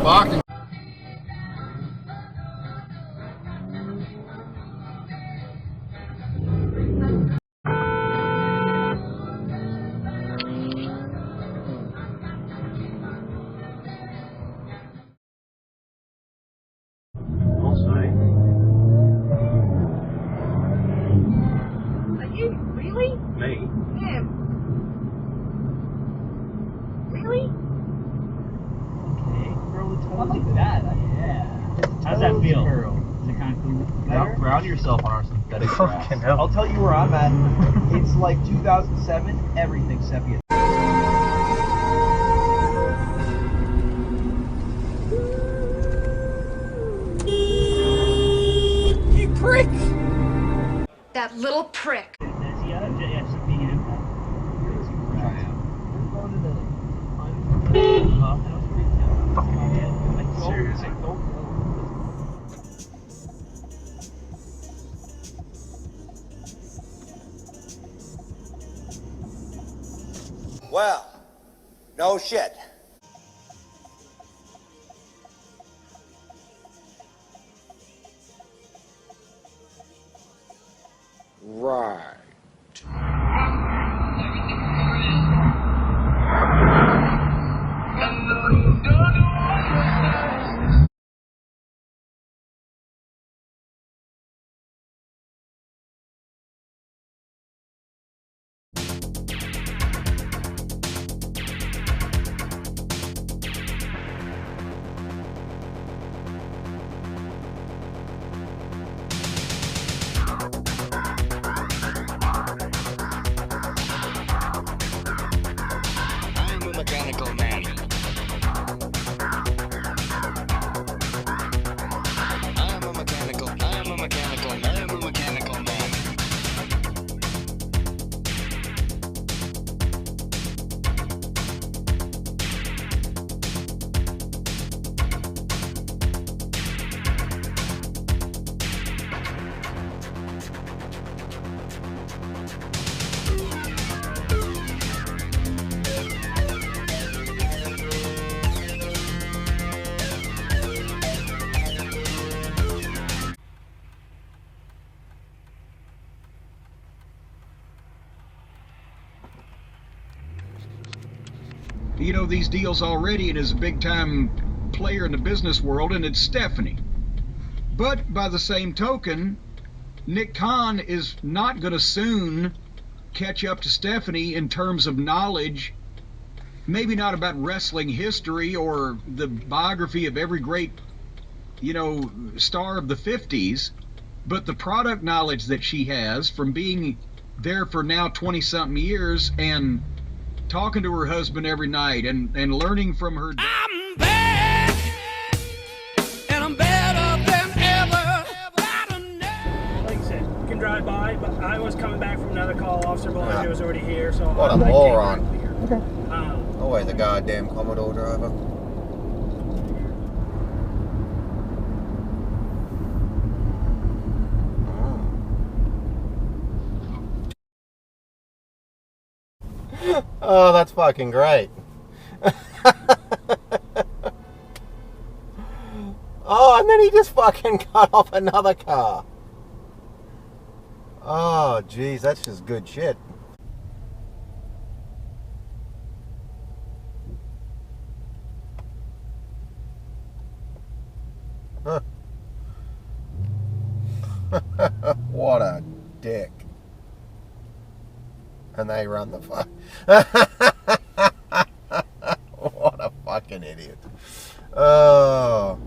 Barking. Are you really? Me? Yeah. Really? Okay. Curl the toes. I like that. Yeah. How's that feel? Curl. Is it kind of cool? Better? Ground yourself on our synthetic grass. Fucking hell. I'll tell you where I'm at. It's like 2007. Everything's sepia. You prick! That little prick. Seriously. Well, no shit. Right. I'm a mechanical man. I'm a mechanical man. I'm a mechanical man. You know these deals already and is a big time player in the business world, and it's Stephanie. But by the same token, Nick Khan is not going to soon catch up to Stephanie in terms of knowledge, maybe not about wrestling history or the biography of every great, star of the 50s, but the product knowledge that she has from being there for now 20-something years and talking to her husband every night and learning from her. I'm bad, and I'm better than ever. Like I said, drive by, but I was coming back from another call. Officer Bollinger was already here, so What a I came moron. right here. Always a goddamn Commodore driver. Oh, that's fucking great. Oh, and then he just fucking cut off another car. Oh, jeez, that's just good shit. Huh. What a dick. And they run the fuck. What a fucking idiot. Oh.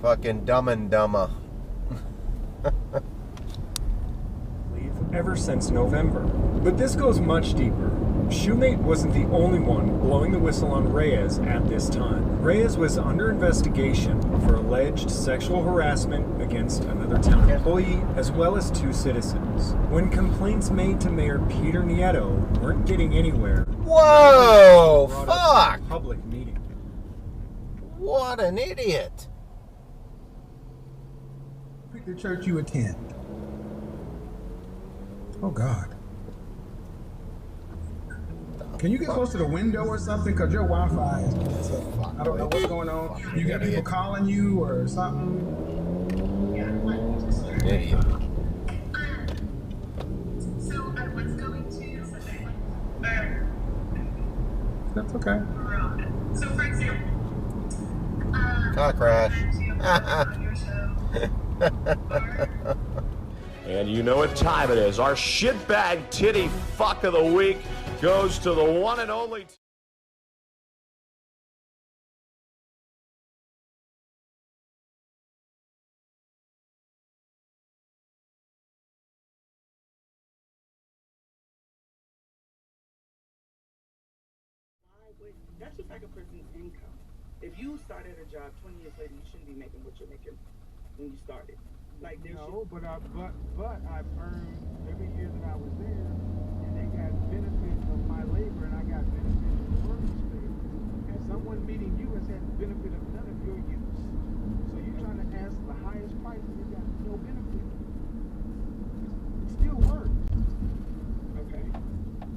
Fucking Dumb and Dumber. Ever since November. But this goes much deeper. Shoemate wasn't the only one blowing the whistle on Reyes at this time. Reyes was under investigation for alleged sexual harassment against another town employee as well as 2 citizens. When complaints made to Mayor Peter Nieto weren't getting anywhere, Whoa! Fuck! Public meeting. What an idiot! Pick the church you attend. Oh God. Can you get close to the window or something? Because your Wi-Fi is, I don't know what's going on. You got people calling you or something? Idiot. So I was going to That's okay. So for example, Car crash. And you know what time it is. Our shitbag titty fuck of the week goes to the one and only... That's just like a person's income. If you start at a job 20 years later, you shouldn't be making what you're making when you started. Like no, but I've earned every year that I was there, and they got benefits of my labor, and I got benefits of the workers' pay. And someone meeting you has had the benefit of none of your use. So you're trying to ask the highest price, and you got no benefit. It still works. Okay.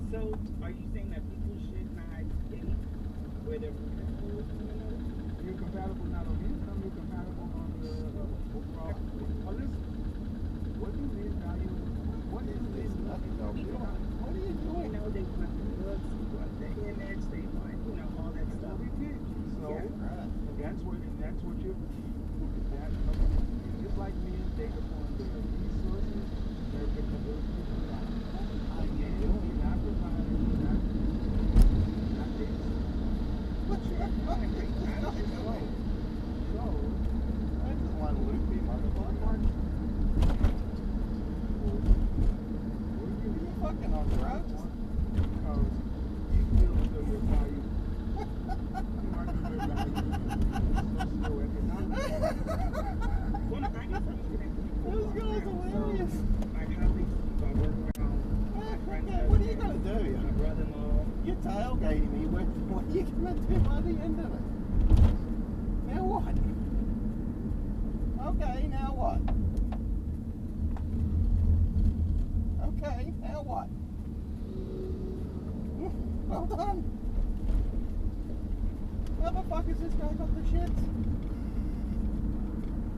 So are you saying that people should not date where they're compatible with one another? You're compatible not on income, you're compatible on the overall. Oh, listen. What do men value? What is this? What are you doing? You know, they want the looks, they want the image, they want, you know, all that stuff. So that's what you're. Just like men date upon the resources, their ability to provide. Again, you're not providing, you're not dating. What's your point? So, I just want to loop him on the block. You're fucking on the road. Because you feel as though your value. You are your value. Well, I guess I'm looking at people. This guy's hilarious. My colleagues, who I work around, my friends. What are you going to do? My brother-in-law. You're tailgating me. What are you going to do by the end of it? Now what? Okay, now what? Okay, now what? Well done. How the fuck has this guy got the shits?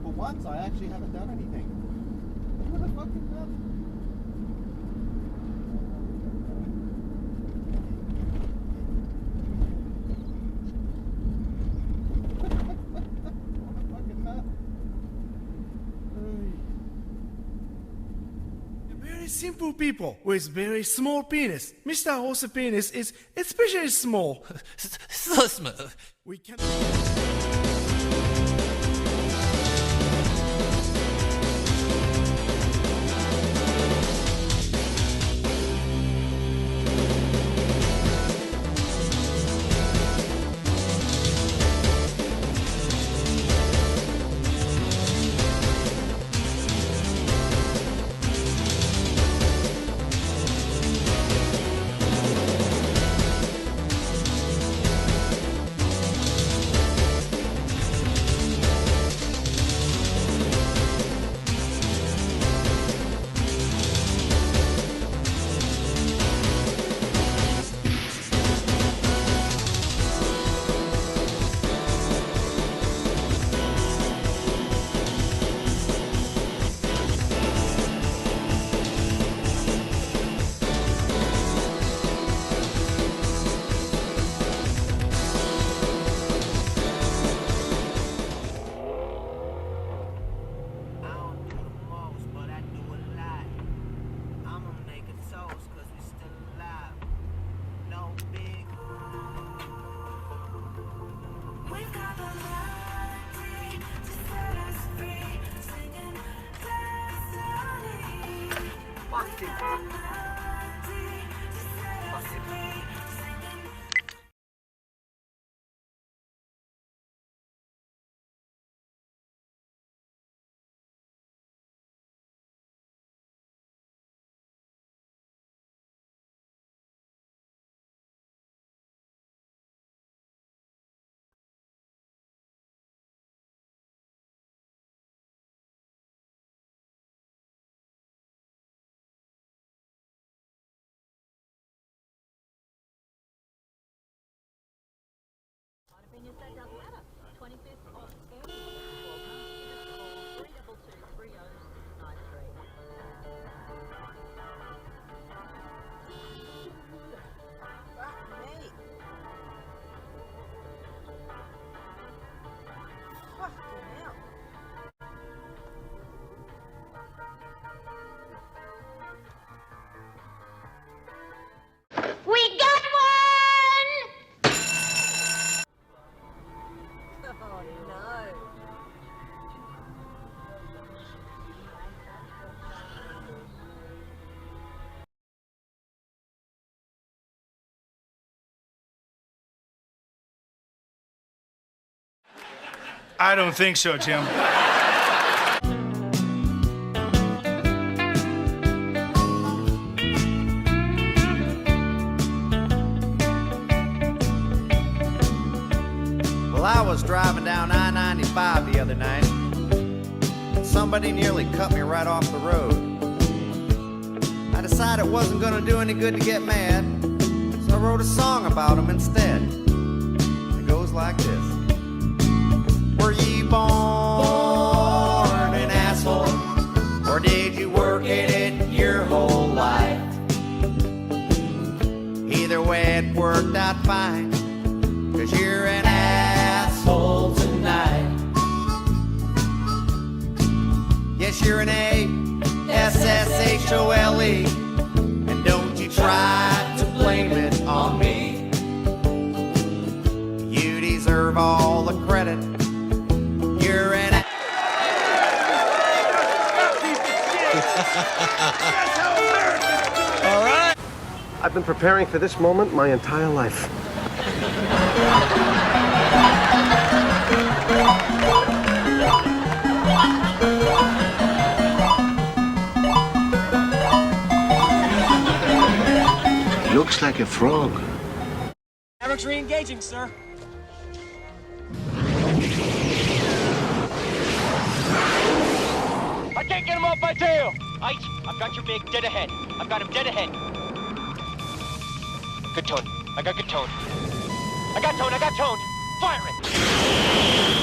For once, I actually haven't done anything. What the fuck is that? Very simple people with very small penis. Mr. Horse penis is especially small. So small. We can. Fuck it. We got one! Oh no. I don't think so, Tim. Well, I was driving down I-95 the other night. Somebody nearly cut me right off the road. I decided it wasn't gonna do any good to get mad, so I wrote a song about him instead. It goes like this. Were ye born an asshole, or did you work at it your whole life? Either way, it worked out fine, 'cause you're an asshole tonight. Yes, you're an A-S-S-H-O-L-E, and don't you try to blame it on me. You deserve all the credit. You're an All right. I've been preparing for this moment my entire life. Looks like a frog. Eric's re-engaging, sir. I can't get him off my tail! I've got your big dead ahead. I've got him dead ahead. Good tone. I got good tone. I got tone. Fire it!